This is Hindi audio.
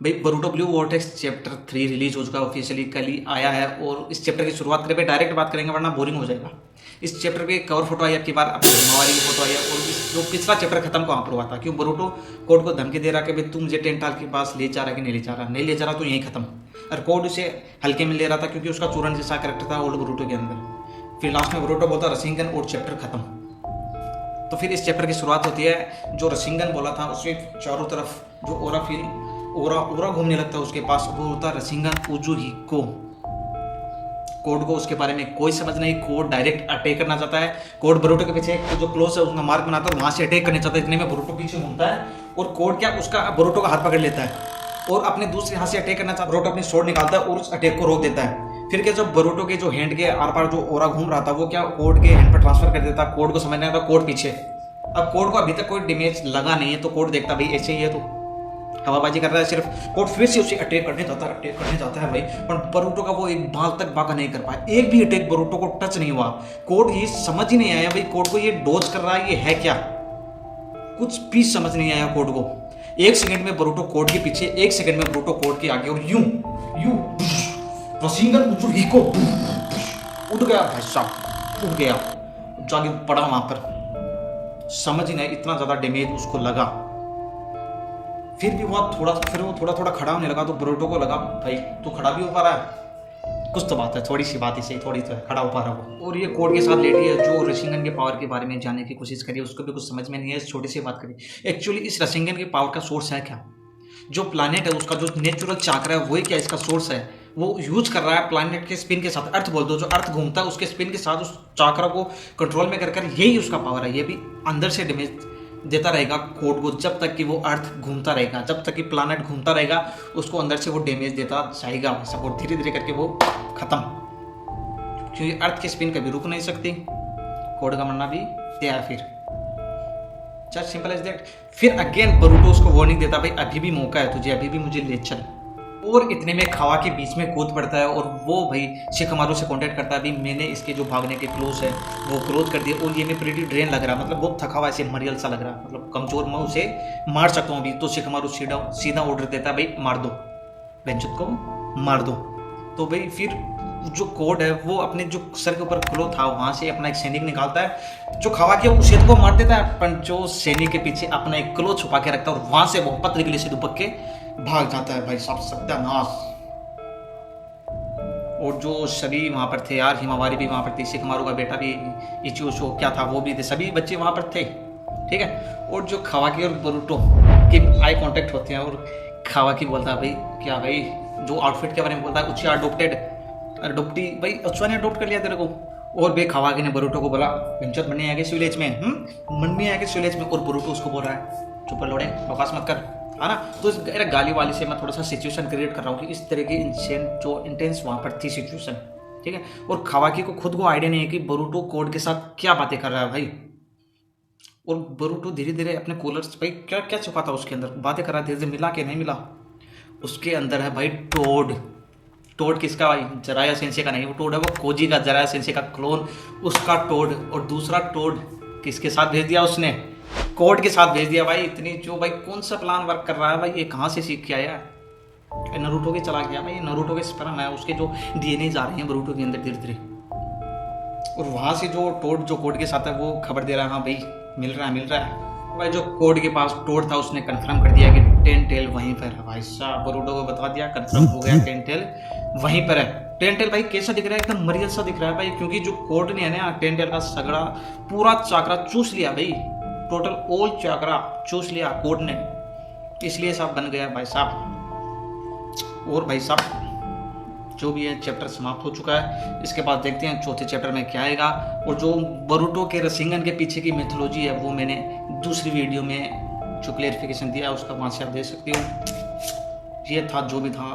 भाई Boruto blue vortex chapter 3 release हो चुका है ऑफिशियली, कल ही आया है। और इस चैप्टर की शुरुआत करें, डायरेक्ट बात करेंगे वरना बोरिंग हो जाएगा। इस चैप्टर की कवर फोटो आई, अब की बार अपनी हिमावारी की फोटो आई है। और इस जो पिछला चैप्टर खत्म कहाँ पर हुआ था, क्यों बोरुटो कोड को धमकी दे रहा कि भाई तू मुझे टेंटाल के पास ले जा रहा कि नहीं ले जा रहा, नहीं ले जा रहा तो यहीं खत्म। और कोड उसे हल्के में ले रहा था क्योंकि उसका चूरन जैसा कैरेक्टर था ओल्ड बोरुटो के अंदर। फिर लास्ट में बोरुटो बोलता रसिंगन और चैप्टर खत्म। तो फिर इस चैप्टर की शुरुआत होती है। जो रसिंगन बोला था उसके चारों तरफ जो ओरा फील ओरा घूमने लगता है उसके पास, वो होता है रसिंगन उजुहिको। कोड को उसके बारे में कोई समझ नहीं। कोड डायरेक्ट अटैक करना चाहता है। कोड बोरुटो के पीछे जो क्लोज है उसका मार्क बनाता है, वहां से अटैक करना चाहता है। इतने में बोरुटो पीछे घूमता है और कोड क्या उसका बोरुटो का हाथ पकड़ लेता है और अपने दूसरे हाथ से अटैक करना चाहता है। बोरुटो अपनी स्वॉर्ड निकालता है और उस अटैक को रोक देता है। फिर क्या जब बोरुटो के जो हैंड के आर पार जो ओरा घूम रहा था वो क्या कोड के हैंड पर ट्रांसफर कर देता। कोड को समझ नहीं आता, कोड पीछे। अब कोड को अभी तक कोई डैमेज लगा नहीं है तो कोड देखता भाई ऐसे ही है तो हवाबाजी कर रहा है सिर्फ। कोड फिर से उसे अटैक करने जाता है भाई, पर बोरुटो का वो एक बाल तक बाका नहीं कर पाया। एक भी अटैक बोरुटो को टच नहीं हुआ। कोड ये समझ ही नहीं आया भाई कोड को ये डोज कर रहा है ये है क्या, कुछ भी समझ नहीं आया कोड को। एक सेकंड में बोरुटो कोड के पीछे, एक सेकंड में बोरुटो कोड के आगे, और यूं रसिंगन उजुहिको उड़ गया भाई साहब, उड़ गया, जाके पड़ा वहां पर। समझ ही नहीं, इतना ज्यादा डैमेज उसको लगा। फिर भी वो थोड़ा थोड़ा खड़ा होने लगा तो बोरुटो को लगा भाई तू खड़ा भी हो पा रहा है, कुछ तो बात है, थोड़ी सी बात ही सही, थोड़ी तो है, खड़ा हो पा रहा हो। और ये कोड के साथ लेडी है जो रसिंगन के पावर के बारे में जानने की कोशिश करी, उसको भी कुछ समझ में नहीं है। छोटी सी बात करी, एक्चुअली इस रसिंगन के पावर का सोर्स है क्या, जो प्लानिट है उसका जो नेचुरल चाकरा है वही क्या इसका सोर्स है। वो यूज कर रहा है प्लानिट के स्पिन के साथ, अर्थ बोल दो, जो अर्थ घूमता है उसके स्पिन के साथ उस चाकरा को कंट्रोल में कर यही उसका पावर है। ये भी अंदर से डैमेज देता रहेगा कोड को जब तक कि वो अर्थ घूमता रहेगा, जब तक कि प्लानट घूमता रहेगा उसको अंदर से वो डैमेज देता जाएगा वैसा। और धीरे धीरे करके वो खत्म, क्योंकि अर्थ की स्पिन कभी रुक नहीं सकती, कोड का मरना भी तैयार। फिर जस्ट सिंपल एज दैट। फिर अगेन बोरुटो उसको वार्निंग देता भाई अभी भी मौका है तुझे, अभी भी मुझे ले चल। और इतने में खावा के बीच में कूद पड़ता है और वो भाई शिखमारू से कांटेक्ट करता है भाई मैंने इसके जो भागने के क्लोज है वो क्लोज कर दिए और ये मैं प्रीटी ड्रेन लग रहा, मतलब बहुत थका हुआ ऐसे मरियल सा लग रहा, मतलब कमजोर, मैं उसे मार सकता हूँ अभी। तो शिखमारू सीधा ऑर्डर देता है भाई मार दो, बेंचुत को मार दो। तो भाई फिर जो कोड है वो अपने जो सर के ऊपर क्लो था वहां से अपना एक सैनिक निकालता है जो खावा के उसे को मार देता है, पर जो सैनिक के पीछे अपना एक क्लो छुपा के रखता है और वहां से वो पत्र गिले से दुपक के भाग जाता है भाई साहब, सत्यानाश। और जो सभी वहां पर थे यार, हिमावारी भी वहां पर थी, शिखमारू का बेटा भी इचिओशो क्या था वो भी थे, सभी बच्चे वहां पर थे, ठीक है। और जो खावाकी और बोरुटो के आई कांटेक्ट होते हैं और खावाकी बोलता है भाई क्या भाई, जो आउटफिट के बारे में बोलता है उच्ची अडोप्टी भाई उच्चा ने अडोप्ट कर लिया तेरे को। और भाई खावाकी ने बोरुटो को बोला पिंचत बनने आगे विलेज में, मन में आगे विलेज में। और बोरुटो उसको बोल रहा है चुप लोड़े बकवास मत कर, है ना। तो इस गाली वाली से मैं थोड़ा सा सिचुएशन क्रिएट कर रहा हूँ कि इस तरह की जो इंटेंस वहाँ पर थी सिचुएशन, ठीक है। और खावाकी को खुद को आइडिया नहीं है कि बोरुटो कोड के साथ क्या बातें कर रहा है भाई। और बोरुटो धीरे धीरे अपने कूलर्स भाई क्या क्या छुपा था उसके अंदर, बातें कर रहा है, धीरे धीरे मिला के नहीं मिला। उसके अंदर है भाई टोड। टोड किसका भाई, जराया सेंसे का नहीं, वो टोड है वो कोजी का, जराया सेंसे का क्लोन, उसका टोड। और दूसरा टोड किसके साथ भेज दिया उसने, कोड के साथ भेज दिया भाई। इतनी जो भाई कौन सा प्लान वर्क कर रहा है भाई, ये कहाँ से सीख के आया, नरूटो के चला गया भाई, नरूटो के स्पर्म है, उसके जो डीएनए जा रहे हैं बोरुटो के अंदर धीरे धीरे। और वहां से जो टोड जो कोड के साथ है वो खबर दे रहा है हाँ भाई मिल रहा है भाई। जो कोड के पास टोड था उसने कंफर्म कर दिया कि टेन टेल वहीं पर है भाई साहब, बोरुटो को बता दिया, कंफर्म हो गया टेन टेल वहीं पर है। टेन टेल भाई कैसा दिख रहा है, एकदम मरियल सा दिख रहा है भाई, क्योंकि जो कोड ने है ना टेन टेल का सगड़ा पूरा चाकरा चूस लिया भाई, टोटल ऑल चाकरा चूस लिया कोड ने, इसलिए सब बन गया भाई साहब। और भाई साहब जो भी है चैप्टर समाप्त हो चुका है। इसके बाद देखते हैं चौथे चैप्टर में क्या आएगा। और जो बोरुटो के रसिंगन के पीछे की मिथोलॉजी है वो मैंने दूसरी वीडियो में जो क्लेरिफिकेशन दिया है उसका वहाँ से आप देख सकते हो। ये था जो भी था